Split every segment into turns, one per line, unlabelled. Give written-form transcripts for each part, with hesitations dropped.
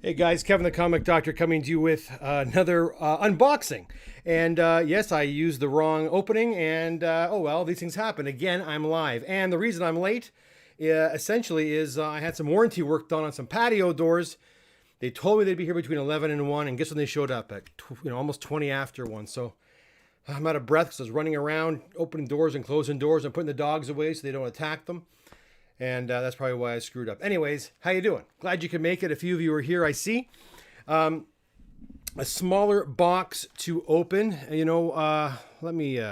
Hey guys, Kevin the Comic Doctor coming to you with another unboxing. And yes, I used the wrong opening, and oh well, these things happen. Again, I'm live. And the reason I'm late essentially is I had some warranty work done on some patio doors. They told me they'd be here between 11 and 1, and guess when they showed up? At almost 20 after 1. So I'm out of breath because I was running around, opening doors and closing doors and putting the dogs away so they don't attack them. And that's probably why I screwed up. Anyways, how you doing? Glad you could make it. A few of you are here, I see. A smaller box to open. Let me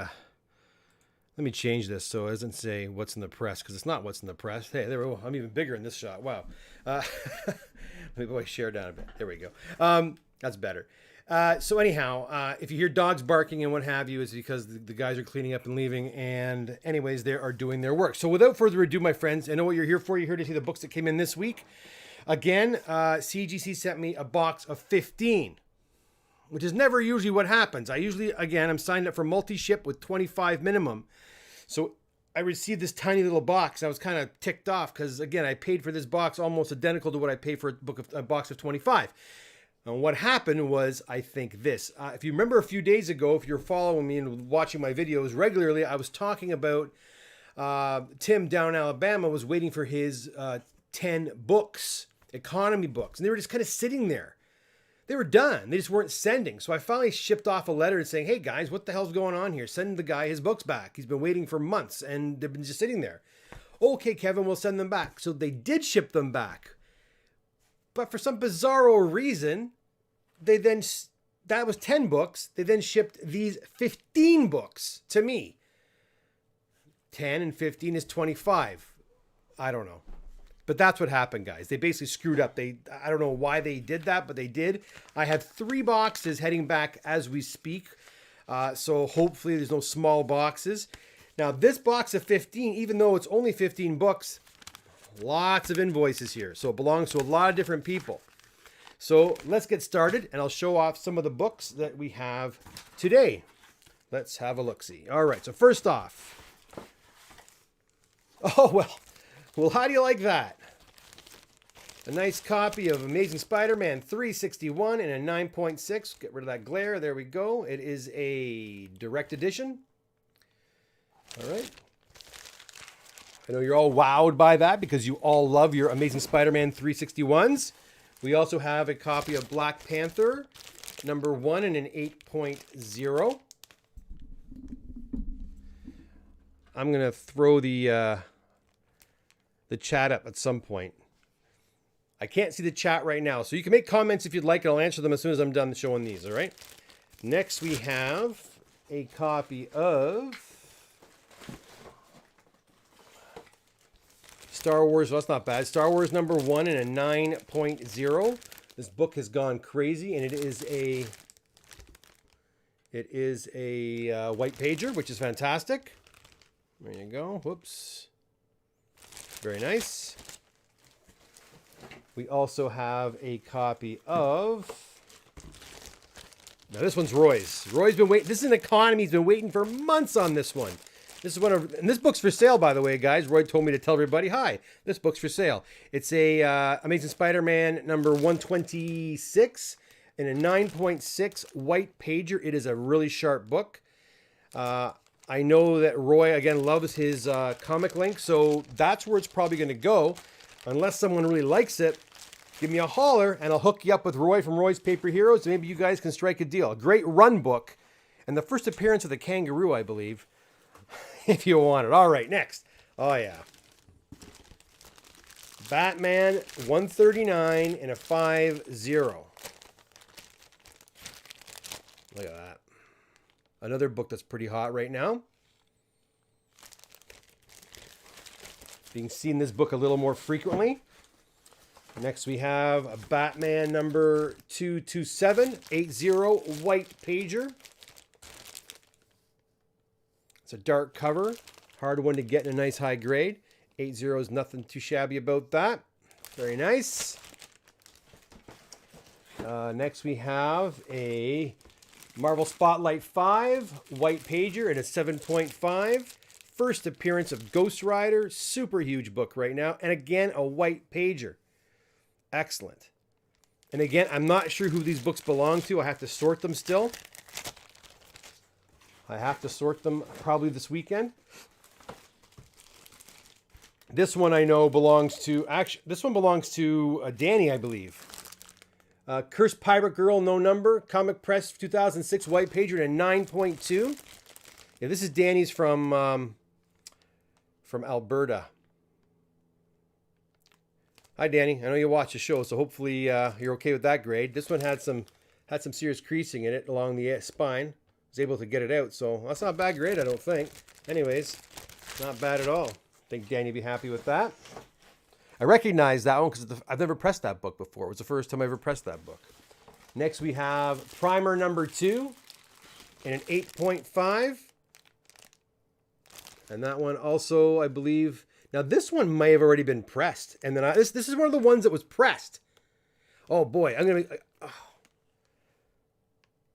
change this so it doesn't say what's in the press, because it's not what's in the press. Hey, there we go. I'm even bigger in this shot. Wow. Let me go share down a bit. There we go. That's better. So anyhow, if you hear dogs barking and what have you, it's because the guys are cleaning up and leaving. And anyways, they are doing their work. So without further ado, my friends, I know what you're here for. You're here to see the books that came in this week. Again, CGC sent me a box of 15, which is never usually what happens. I'm signed up for multi-ship with 25 minimum. So I received this tiny little box. I was kind of ticked off because, again, I paid for this box almost identical to what I paid for a box of 25. And what happened was, I think this. If you remember a few days ago, if you're following me and watching my videos regularly, I was talking about Tim down in Alabama was waiting for his 10 books, economy books, and they were just kind of sitting there. They were done. They just weren't sending. So I finally shipped off a letter saying, hey guys, what the hell's going on here? Send the guy his books back. He's been waiting for months and they've been just sitting there. Okay, Kevin, we'll send them back. So they did ship them back. But for some bizarro reason, that was 10 books. They then shipped these 15 books to me. 10 and 15 is 25. I don't know. But that's what happened, guys. They basically screwed up. I don't know why they did that, but they did. I have 3 boxes heading back as we speak. So hopefully there's no small boxes. Now this box of 15, even though it's only 15 books, lots of invoices here. So it belongs to a lot of different people. So let's get started, and I'll show off some of the books that we have today. Let's have a look-see. All right, so first off. Oh, well, how do you like that? A nice copy of Amazing Spider-Man 361 in a 9.6. Get rid of that glare. There we go. It is a direct edition. All right. I know you're all wowed by that because you all love your Amazing Spider-Man 361s. We also have a copy of Black Panther, number 1 in an 8.0. I'm going to throw the chat up at some point. I can't see the chat right now, so you can make comments if you'd like, and I'll answer them as soon as I'm done showing these, all right? Next, we have a copy of Star Wars. Well, that's not bad. Star Wars number 1 in a 9.0. This book has gone crazy, and it is a white pager, which is fantastic. There you go. Whoops. Very nice. We also have a copy of. Now this one's Roy's. Roy's been waiting. This is an economy. He's been waiting for months on this one. This is and this book's for sale, by the way, guys. Roy told me to tell everybody, hi, this book's for sale. It's a Amazing Spider-Man number 126 in a 9.6 white pager. It is a really sharp book. I know that Roy, again, loves his comic link, so that's where it's probably going to go. Unless someone really likes it, give me a holler, and I'll hook you up with Roy from Roy's Paper Heroes, and maybe you guys can strike a deal. A great run book, and the first appearance of the kangaroo, I believe. If you want it. All right, next. Oh, yeah. Batman 139 in a 5.0. Look at that. Another book that's pretty hot right now. Being seen this book a little more frequently. Next, we have a Batman number 227, 8.0 white pager. It's a dark cover, hard one to get in a nice high grade. 8.0 is nothing too shabby about that. Very nice. Next we have a Marvel Spotlight 5 white pager in a 7.5. First appearance of Ghost Rider, super huge book right now. And again, a white pager. Excellent. And again, I'm not sure who these books belong to. I have to sort them still. I have to sort them probably this weekend. This one I know belongs to, actually, this one belongs to Danny, I believe. Cursed Pirate Girl, No Number, Comic Press 2006, white pager, and a 9.2. Yeah, this is Danny's from Alberta. Hi, Danny. I know you watch the show, so hopefully you're okay with that grade. This one had some serious creasing in it along the spine. I was able to get it out, so that's not a bad grade, I don't think. Anyways, not bad at all. I think Danny would be happy with that. I recognize that one because I've never pressed that book before. It was the first time I ever pressed that book. Next, we have Primer number 2 in an 8.5. And that one also, I believe... Now, this one may have already been pressed. And then this is one of the ones that was pressed. Oh, boy. I'm going to... Oh.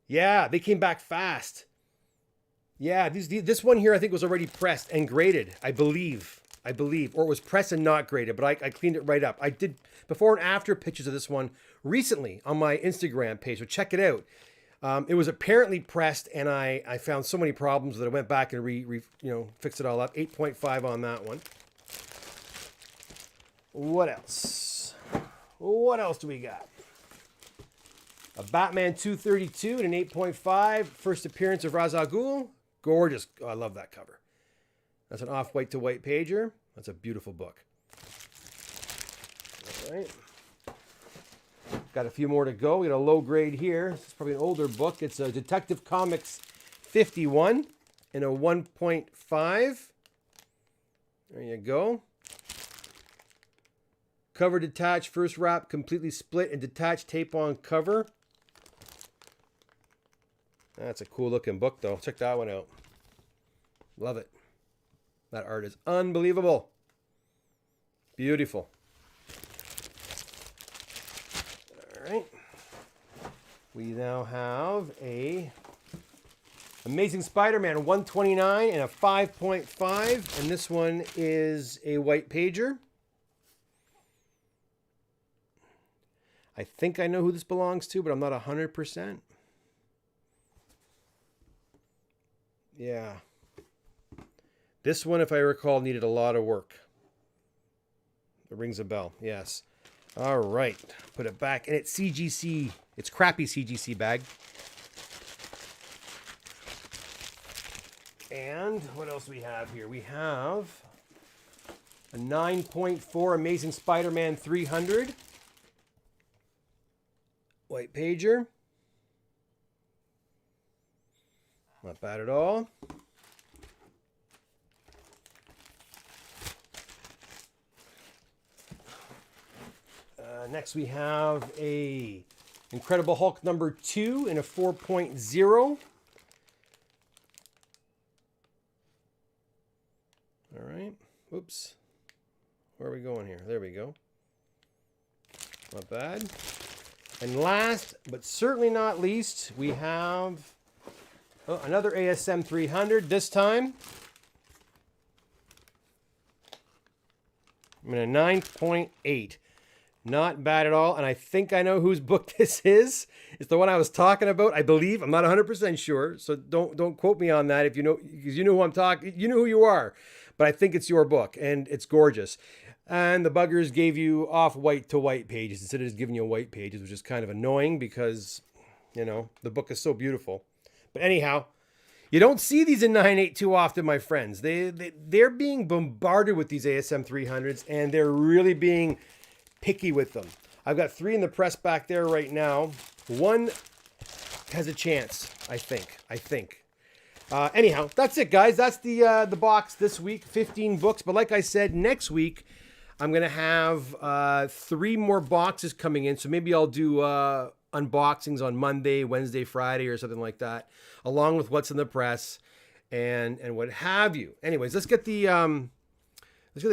Yeah, they came back fast. Yeah, this one here I think was already pressed and graded, I believe. Or it was pressed and not graded, but I cleaned it right up. I did before and after pictures of this one recently on my Instagram page, so check it out. It was apparently pressed, and I found so many problems that I went back and fixed it all up. 8.5 on that one. What else? What else do we got? A Batman 232 and an 8.5. First appearance of Ra's al Ghul. Gorgeous. Oh, I love that cover. That's an off-white to white pager. That's a beautiful book. All right. Got a few more to go. We got a low grade here. This is probably an older book. It's a Detective Comics 51 and a 1.5. There you go. Cover detached, first wrap, completely split and detached tape on cover. That's a cool looking book though. Check that one out. Love it. That art is unbelievable. Beautiful. All right. We now have a Amazing Spider-Man 129 and a 5.5. And this one is a white pager. I think I know who this belongs to, but I'm not 100%. Yeah. This one, if I recall, needed a lot of work. It rings a bell. Yes. All right. Put it back. And it's CGC. It's crappy CGC bag. And what else do we have here? We have a 9.4 Amazing Spider-Man 300. White pager. Not bad at all. Next we have a Incredible Hulk number 2 in a 4.0. All right. Oops. Where are we going here? There we go. Not bad. And last, but certainly not least, we have another ASM 300. This time, I'm in a 9.8. Not bad at all. And I think I know whose book this is. It's the one I was talking about, I believe. I'm not 100% sure, so don't quote me on that if you know, because you know who I'm talking. You know who you are. But I think it's your book, and it's gorgeous. And the buggers gave you off-white to white pages instead of just giving you white pages, which is kind of annoying because, you know, the book is so beautiful. But anyhow, you don't see these in 9.8 too often, my friends. They're being bombarded with these ASM 300s, and they're really being picky with them. I've got 3 in the press back there right now. One has a chance, I think. Anyhow, that's it, guys. That's the box this week. 15 books. But like I said, next week, I'm going to have 3 more boxes coming in. So maybe I'll do unboxings on Monday, Wednesday, Friday, or something like that, along with what's in the press and what have you. Anyways, let's get the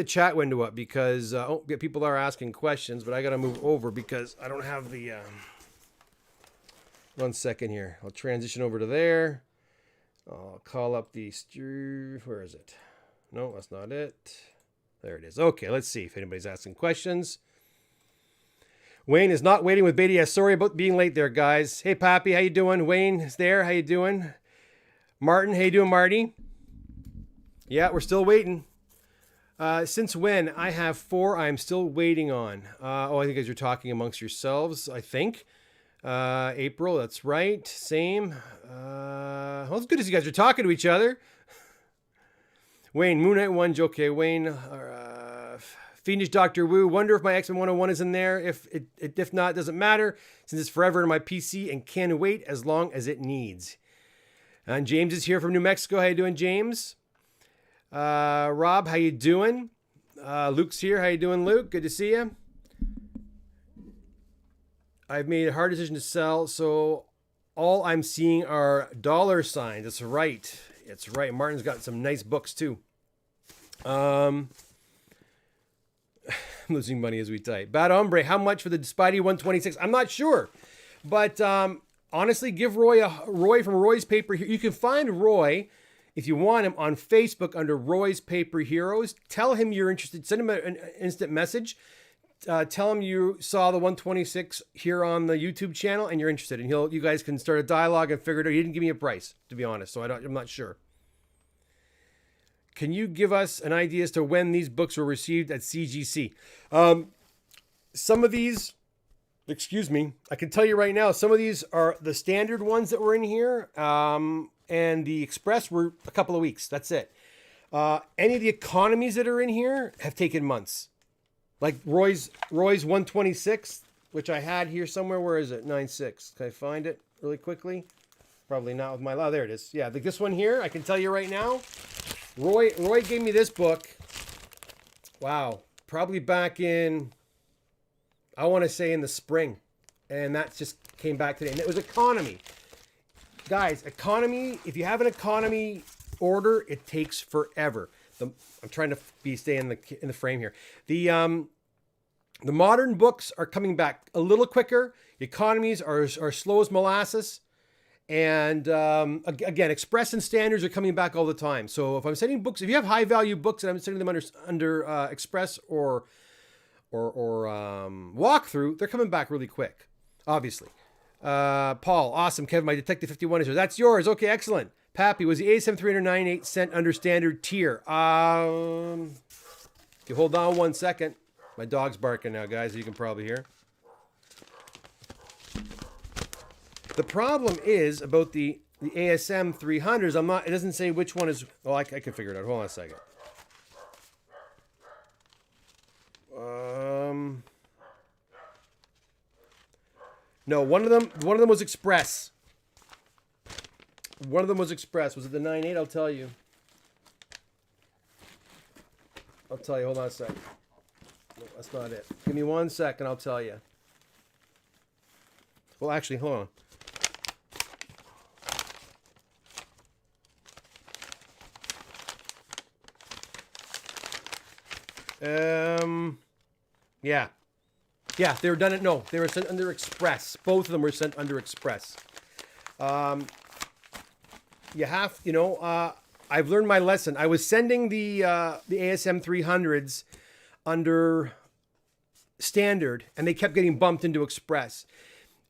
chat window up because people are asking questions, but I got to move over because I don't have the... 1 second here. I'll transition over to there. I'll call up the... Where is it? No, that's not it. There it is. Okay, let's see if anybody's asking questions. Wayne is not waiting with Beta. Yeah, sorry about being late there, guys. Hey, Pappy, how you doing? Wayne is there. How you doing? Martin, how you doing, Marty? Yeah, we're still waiting. Since when? I have 4 I'm still waiting on. I think you guys are talking amongst yourselves, I think. April, that's right. Same. Well, it's good as you guys are talking to each other. Wayne, Moon Knight 1, okay. Wayne, Fiendish Dr. Wu, wonder if my X-Men 101 is in there. If not, doesn't matter, since it's forever in my PC and can wait as long as it needs. And James is here from New Mexico. How you doing, James? Rob, how you doing? Luke's here. How you doing, Luke? Good to see you. I've made a hard decision to sell, so all I'm seeing are dollar signs. That's right. It's right. Martin's got some nice books too. I'm losing money as we type. Bad Hombre, how much for the Spidey 126? I'm not sure, but honestly, give Roy from Roy's Paper. You can find Roy if you want him on Facebook under Roy's Paper Heroes. Tell him you're interested. Send him an instant message. Tell him you saw the 126 here on the YouTube channel and you're interested, and you guys can start a dialogue and figure it out. He didn't give me a price, to be honest, so I'm not sure. Can you give us an idea as to when these books were received at CGC? Some of these, I can tell you right now, some of these are the standard ones that were in here, and the Express were a couple of weeks. That's it. Any of the economies that are in here have taken months. Like Roy's 126, which I had here somewhere. Where is it? 9.6. Can I find it really quickly? Probably not with my... Oh, there it is. Yeah, like this one here, I can tell you right now. Roy gave me this book. Wow. Probably back in, I want to say in the spring. And that just came back today. And it was economy. Guys, economy, if you have an economy order, it takes forever. I'm trying to stay in the frame here. The modern books are coming back a little quicker. Economies are slow as molasses. And again, Express and Standards are coming back all the time. So if I'm sending books, if you have high value books and I'm sending them under Express or walkthrough, they're coming back really quick, obviously. Paul, awesome. Kevin, my Detective 51 is here. That's yours. Okay, excellent. Pappy, was the ASM 398 sent under standard tier? If you hold on 1 second. My dog's barking now, guys, as you can probably hear. The problem is about the ASM 300s. It doesn't say which one is. Oh, I can figure it out. Hold on a second. No, one of them was Express. One of them was Express. Was it the 9.8? I'll tell you. Hold on a second. No, that's not it. Give me 1 second. I'll tell you. Well, actually, hold on. Yeah, they were done at, no, they were sent under Express. Both of them were sent under Express. I've learned my lesson. I was sending the ASM 300s under standard, and they kept getting bumped into Express.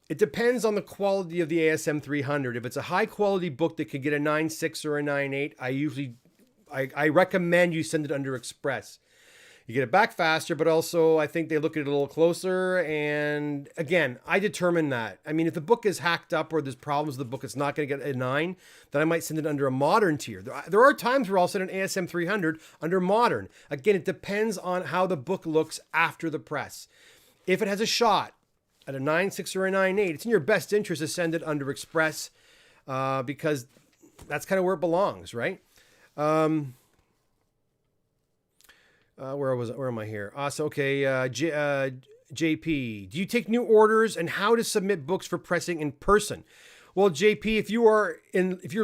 It depends on the quality of the ASM 300. If it's a high quality book that could get a 9.6 or a 9.8, I recommend you send it under Express. You get it back faster, but also I think they look at it a little closer. And again, I determine that. I mean, if the book is hacked up or there's problems with the book, it's not going to get a 9, then I might send it under a modern tier. There are times where I'll send an ASM 300 under modern. Again, it depends on how the book looks after the press. If it has a shot at a 9.6 or a 9.8, it's in your best interest to send it under Express because that's kind of where it belongs, right? Where am I here? JP, do you take new orders and how to submit books for pressing in person? Well, JP, if you're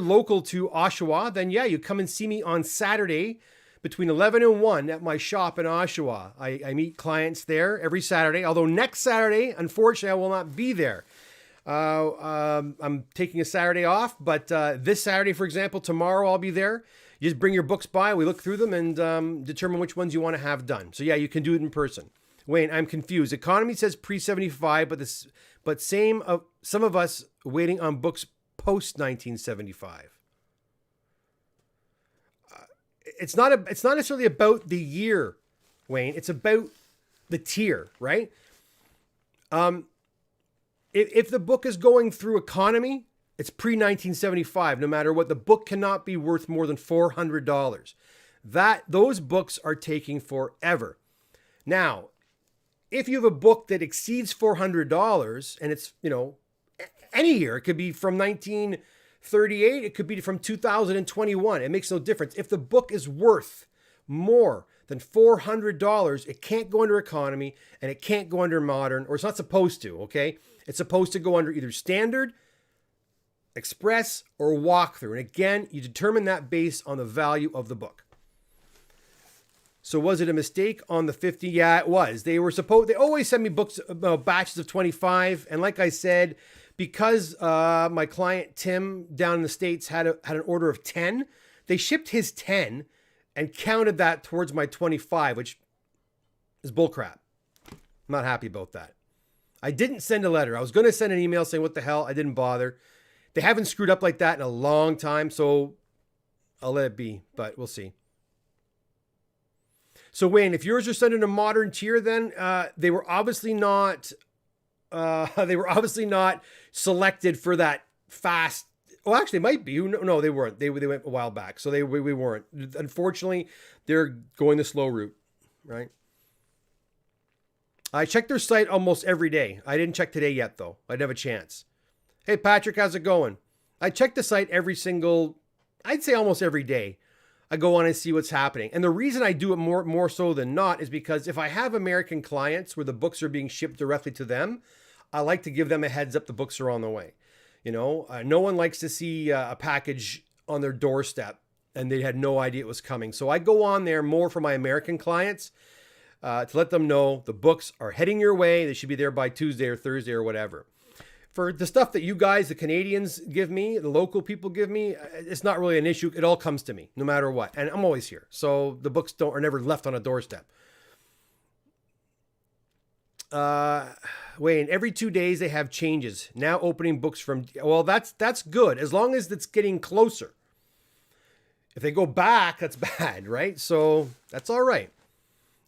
local to Oshawa, then yeah, you come and see me on Saturday between 11 and 1 at my shop in Oshawa. I meet clients there every Saturday, although next Saturday, unfortunately, I will not be there. I'm taking a Saturday off, but this Saturday, for example, tomorrow I'll be there. You just bring your books by, we look through them and determine which ones you want to have done. So yeah, you can do it in person. Wayne, I'm confused. Economy says pre-75, but some of us waiting on books post 1975. It's not necessarily about the year, Wayne. It's about the tier, right? If the book is going through economy, it's pre-1975. No matter what, the book cannot be worth more than $400. Those books are taking forever. Now, if you have a book that exceeds $400 and it's, any year, it could be from 1938, it could be from 2021. It makes no difference. If the book is worth more than $400, it can't go under economy and it can't go under modern, or it's not supposed to, okay? It's supposed to go under either standard, express, or walkthrough. And again, you determine that based on the value of the book. So was it a mistake on the 50? Yeah, it was. They always send me books, batches of 25. And like I said, because my client Tim down in the States had an order of 10, they shipped his 10 and counted that towards my 25, which is bullcrap. I'm not happy about that. I didn't send a letter. I was going to send an email saying, what the hell? I didn't bother. They haven't screwed up like that in a long time, so I'll let it be, but we'll see. So Wayne, if yours are sent in a modern tier, then they were obviously not selected for that fast. Well, actually, it might be. No, they weren't. They went a while back, so we weren't. Unfortunately, they're going the slow route, right? I check their site almost every day. I didn't check today yet, though. I didn't have a chance. Hey, Patrick, how's it going? I check the site I'd say almost every day. I go on and see what's happening. And the reason I do it more so than not is because if I have American clients where the books are being shipped directly to them, I like to give them a heads up the books are on the way. No one likes to see a package on their doorstep and they had no idea it was coming. So I go on there more for my American clients to let them know the books are heading your way. They should be there by Tuesday or Thursday or whatever. For the stuff that you guys, the Canadians give me, the local people give me, it's not really an issue. It all comes to me no matter what. And I'm always here. So the books are never left on a doorstep. Wayne, every 2 days they have changes. Now opening books well, that's good as long as it's getting closer. If they go back, that's bad, right? So that's all right.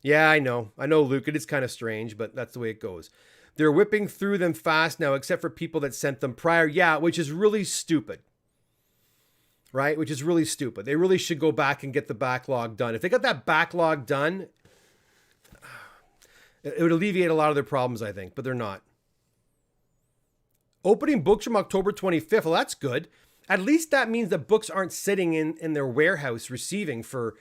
Yeah, I know, Luke. It is kind of strange, but that's the way it goes. They're whipping through them fast now, except for people that sent them prior. Yeah, which is really stupid, right? Which is really stupid. They really should go back and get the backlog done. If they got that backlog done, it would alleviate a lot of their problems, I think, but they're not. Opening books from October 25th. Well, that's good. At least that means that books aren't sitting in their warehouse receiving for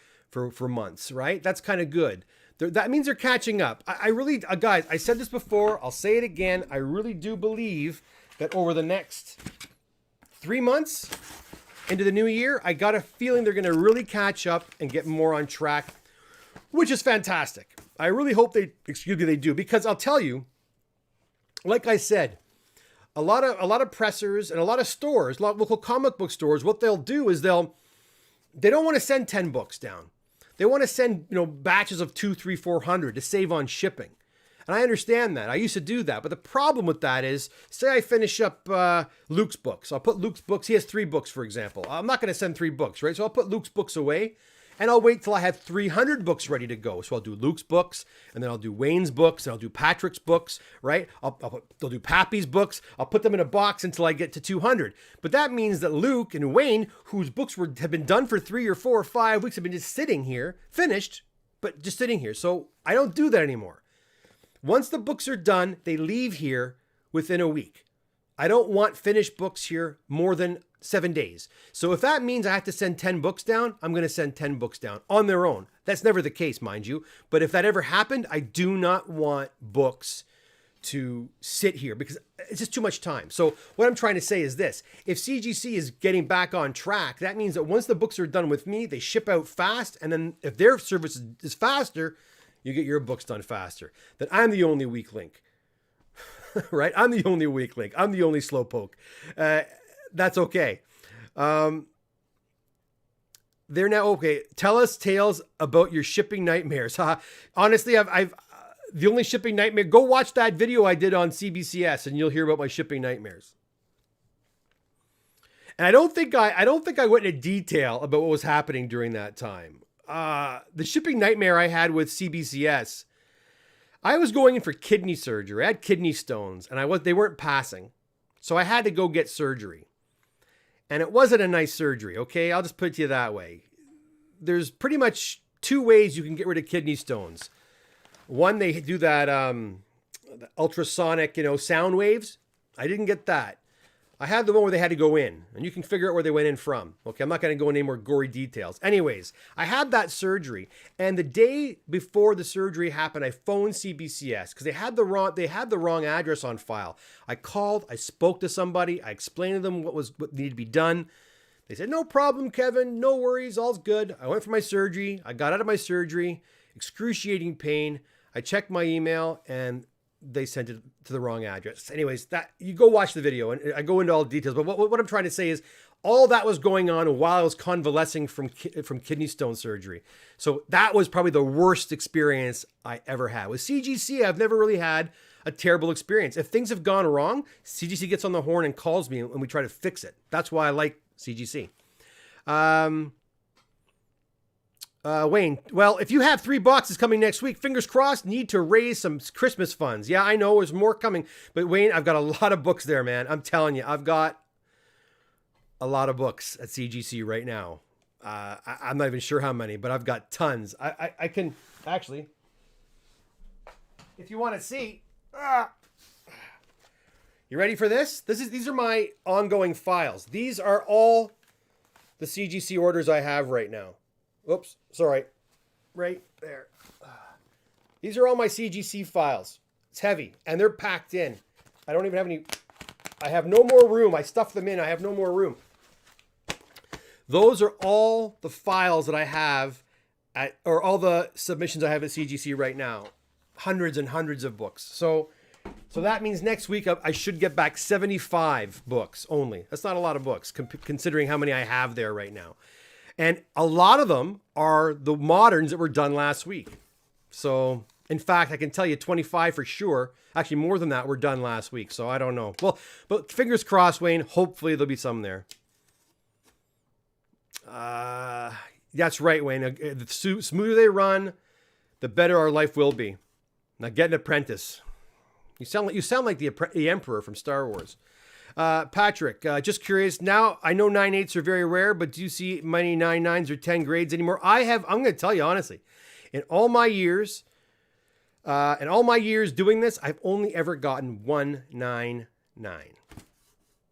months, right? That's kind of good. That means they're catching up. I really, guys, I said this before. I'll say it again. I really do believe that over the next 3 months into the new year, I got a feeling they're going to really catch up and get more on track, which is fantastic. I really hope they do, because I'll tell you, like I said, a lot of pressers and a lot of stores, a lot of local comic book stores, what they'll do is they don't want to send 10 books down. They want to send, batches of 200, 300, 400 to save on shipping. And I understand that. I used to do that. But the problem with that is, say I finish up Luke's books. I'll put Luke's books. He has 3 books, for example. I'm not going to send 3 books, right? So I'll put Luke's books away. And I'll wait till I have 300 books ready to go. So I'll do Luke's books, and then I'll do Wayne's books, and I'll do Patrick's books, right? They'll do Pappy's books. I'll put them in a box until I get to 200. But that means that Luke and Wayne, whose books have been done for 3 or 4 or 5 weeks, have been just sitting here, finished, but just sitting here. So I don't do that anymore. Once the books are done, they leave here within a week. I don't want finished books here more than 7 days. So if that means I have to send 10 books down, I'm going to send 10 books down on their own. That's never the case, mind you. But if that ever happened, I do not want books to sit here because it's just too much time. So what I'm trying to say is this. If CGC is getting back on track, that means that once the books are done with me, they ship out fast. And then if their service is faster, you get your books done faster. Then I'm the only weak link. Right? I'm the only weak link. I'm the only slowpoke. That's okay. They're now okay. Tell us tales about your shipping nightmares. Honestly, I've the only shipping nightmare, go watch that video I did on CBCS and you'll hear about my shipping nightmares. And I don't think I went into detail about what was happening during that time. The shipping nightmare I had with CBCS, I was going in for kidney surgery. I had kidney stones and they weren't passing. So I had to go get surgery. And it wasn't a nice surgery, okay? I'll just put it to you that way. There's pretty much two ways you can get rid of kidney stones. One, they do that ultrasonic, sound waves. I didn't get that. I had the one where they had to go in, and you can figure out where they went in from. Okay, I'm not going to go into any more gory details. Anyways, I had that surgery, and the day before the surgery happened, I phoned CBCS because they had the wrong address on file. I called, I spoke to somebody, I explained to them what needed to be done. They said, "No problem, Kevin, no worries, all's good." I went for my surgery. I got out of my surgery, excruciating pain. I checked my email, and they sent it to the wrong address. Anyways, that you go watch the video and I go into all the details. But what I'm trying to say is all that was going on while I was convalescing from kidney stone surgery. So that was probably the worst experience I ever had. With CGC, I've never really had a terrible experience. If things have gone wrong, CGC gets on the horn and calls me and we try to fix it. That's why I like CGC. Wayne, well, if you have 3 boxes coming next week, fingers crossed, need to raise some Christmas funds. Yeah, I know there's more coming. But Wayne, I've got a lot of books there, man. I'm telling you, I've got a lot of books at CGC right now. I'm not even sure how many, but I've got tons. I can actually, if you want to see, you ready for this? These are my ongoing files. These are all the CGC orders I have right now. Oops, sorry. Right there. These are all my CGC files. It's heavy, and they're packed in. I don't even have any... I have no more room. I stuffed them in. I have no more room. Those are all the files that I have or all the submissions I have at CGC right now. Hundreds and hundreds of books. So that means next week I should get back 75 books only. That's not a lot of books, considering how many I have there right now. And a lot of them are the moderns that were done last week. So, in fact, I can tell you 25 for sure. Actually, more than that were done last week. So, I don't know. Well, but fingers crossed, Wayne. Hopefully, there'll be some there. That's right, Wayne. The smoother they run, the better our life will be. Now, get an apprentice. You sound like the Emperor from Star Wars. Patrick, just curious. Now, I know 9/8 are very rare, but do you see many 9/9s or 10 grades anymore? I'm going to tell you honestly, in all my years doing this, I've only ever gotten 1/9/9.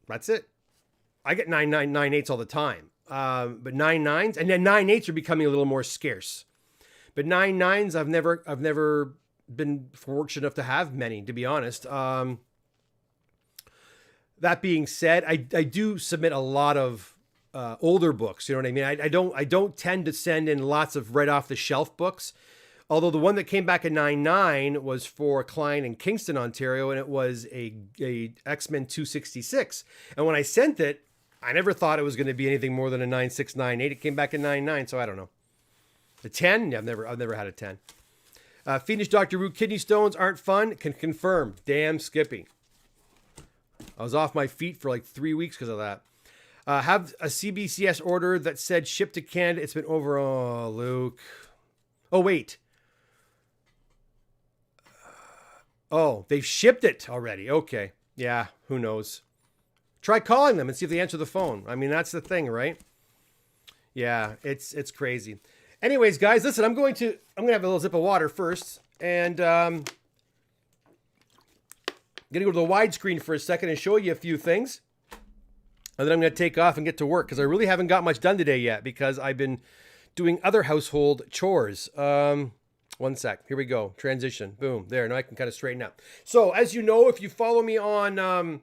That's it. I get 9/9/8s all the time. But 9/9s, and then 9/8s are becoming a little more scarce. But 9/9s, I've never been fortunate enough to have many, to be honest. That being said, I do submit a lot of older books. You know what I mean? I don't tend to send in lots of right off the shelf books. Although the one that came back in 9/9 was for a client in Kingston, Ontario, and it was a X-Men 266. And when I sent it, I never thought it was going to be anything more than a 9/6, 9/8. It came back in 9/9, so I don't know. The 10? Yeah, I've never had a 10. Phoenix Dr. Root, kidney stones aren't fun. Can confirm. Damn Skippy. I was off my feet for like 3 weeks because of that. Have a CBCS order that said ship to Canada. It's been over. Oh, Luke. Oh, wait. Oh, they've shipped it already. Okay. Yeah, who knows? Try calling them and see if they answer the phone. I mean, that's the thing, right? Yeah, it's crazy. Anyways, guys, listen, I'm going to have a little sip of water first. And I'm going to go to the widescreen for a second and show you a few things. And then I'm going to take off and get to work because I really haven't got much done today yet because I've been doing other household chores. One sec. Here we go. Transition. Boom. There. Now I can kind of straighten up. So as you know, if you follow me on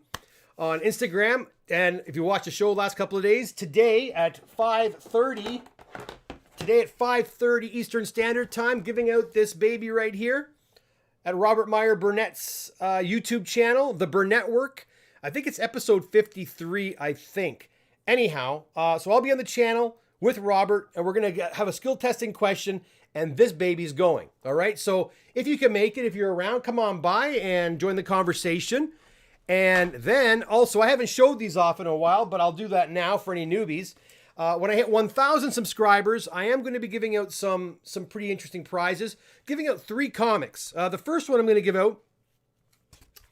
Instagram and if you watched the show the last couple of days, today at 5:30 Eastern Standard Time, giving out this baby right here at Robert Meyer Burnett's YouTube channel, The Burnett Work. I think it's episode 53, I think. Anyhow, so I'll be on the channel with Robert, and we're going to have a skill testing question and this baby's going. All right. So if you can make it, if you're around, come on by and join the conversation. And then also, I haven't showed these off in a while, but I'll do that now for any newbies. When I hit 1,000 subscribers, I am going to be giving out some pretty interesting prizes. Giving out 3 comics. The first one I'm going to give out,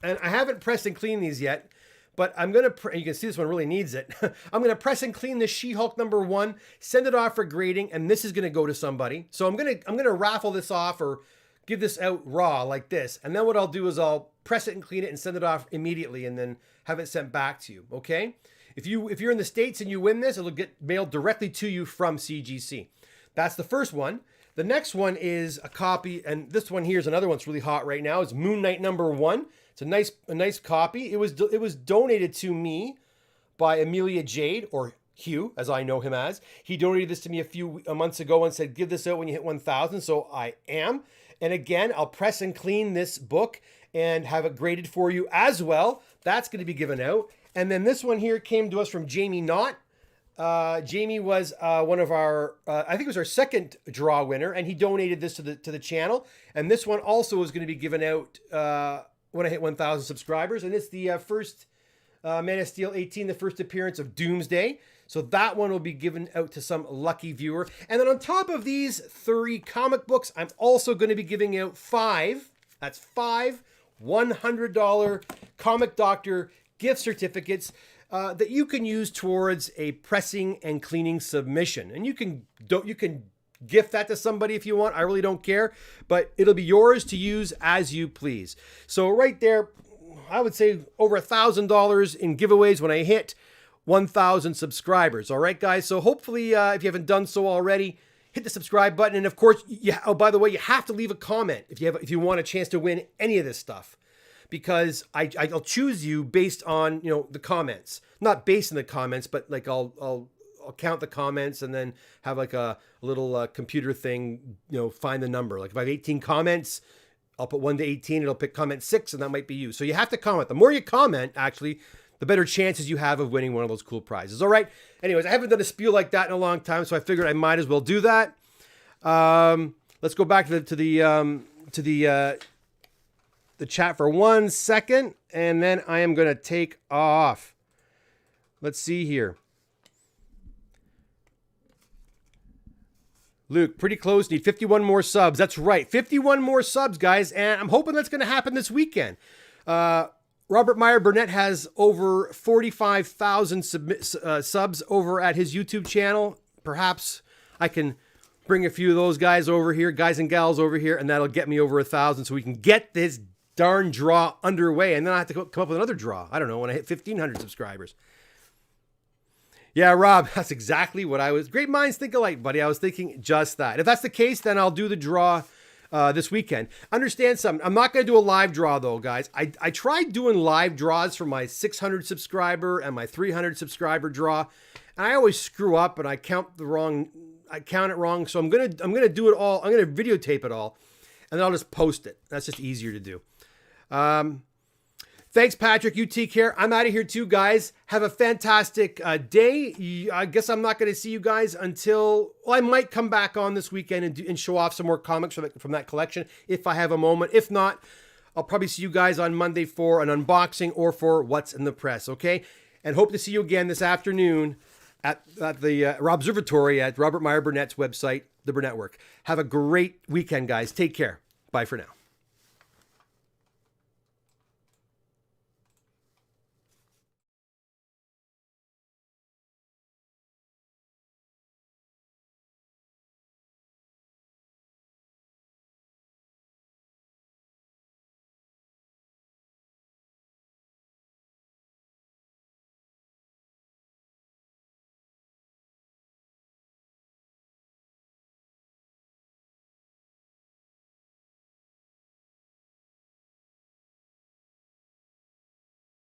and I haven't pressed and cleaned these yet, but I'm going to, you can see this one really needs it. I'm going to press and clean the She-Hulk #1, send it off for grading, and this is going to go to somebody. So I'm going to raffle this off or give this out raw like this. And then what I'll do is I'll press it and clean it and send it off immediately and then have it sent back to you, okay? If you're in the States and you win this, it'll get mailed directly to you from CGC. That's the first one. The next one is a copy, and this one here is another one that's really hot right now. It's Moon Knight #1. It's a nice copy. It was donated to me by Amelia Jade, or Hugh, as I know him as. He donated this to me a few months ago and said, give this out when you hit 1,000. So I am. And again, I'll press and clean this book and have it graded for you as well. That's going to be given out. And then this one here came to us from Jamie Knott. Jamie was one of our, I think it was our second draw winner, and he donated this to the channel. And this one also is going to be given out when I hit 1,000 subscribers. And it's the first Man of Steel 18, the first appearance of Doomsday. So that one will be given out to some lucky viewer. And then on top of these 3 comic books, I'm also going to be giving out 5. That's 5 $100 Comic Doctor gift certificates that you can use towards a pressing and cleaning submission. And you can gift that to somebody if you want. I really don't care, but it'll be yours to use as you please. So right there, I would say over $1,000 in giveaways when I hit 1,000 subscribers. All right, guys. So hopefully, if you haven't done so already, hit the subscribe button. And of course, oh, by the way, you have to leave a comment if you want a chance to win any of this stuff, because I'll choose you based on, the comments, not based on the comments, but like I'll count the comments and then have like a little computer thing, find the number. Like if I have 18 comments, I'll put 1 to 18. It'll pick comment 6, and that might be you. So you have to comment. The more you comment, actually, the better chances you have of winning one of those cool prizes. All right. Anyways, I haven't done a spiel like that in a long time, so I figured I might as well do that. Let's go back to the chat for 1 second, and then I am going to take off. Let's see here. Luke, pretty close. Need 51 more subs. That's right. 51 more subs, guys. And I'm hoping that's going to happen this weekend. Robert Meyer Burnett has over 45,000 subs over at his YouTube channel. Perhaps I can bring a few of those guys over here, guys and gals over here, and that'll get me over 1,000 so we can get this darn draw underway. And then I have to come up with another draw. I don't know, when I hit 1,500 subscribers. Yeah, Rob, that's exactly what I was. Great minds think alike, buddy. I was thinking just that. If that's the case, then I'll do the draw this weekend. Understand something. I'm not going to do a live draw, though, guys. I tried doing live draws for my 600 subscriber and my 300 subscriber draw, and I always screw up and I count it wrong. So I'm gonna do it all. I'm gonna videotape it all, and then I'll just post it. That's just easier to do. Thanks, Patrick. You take care. I'm out of here too, guys. Have a fantastic day. I guess I'm not going to see you guys until, well, I might come back on this weekend and show off some more comics from that collection if I have a moment. If not, I'll probably see you guys on Monday for an unboxing or for What's in the Press, okay? And hope to see you again this afternoon at the Robservatory at Robert Meyer Burnett's website, The Burnett Work. Have a great weekend, guys. Take care. Bye for now.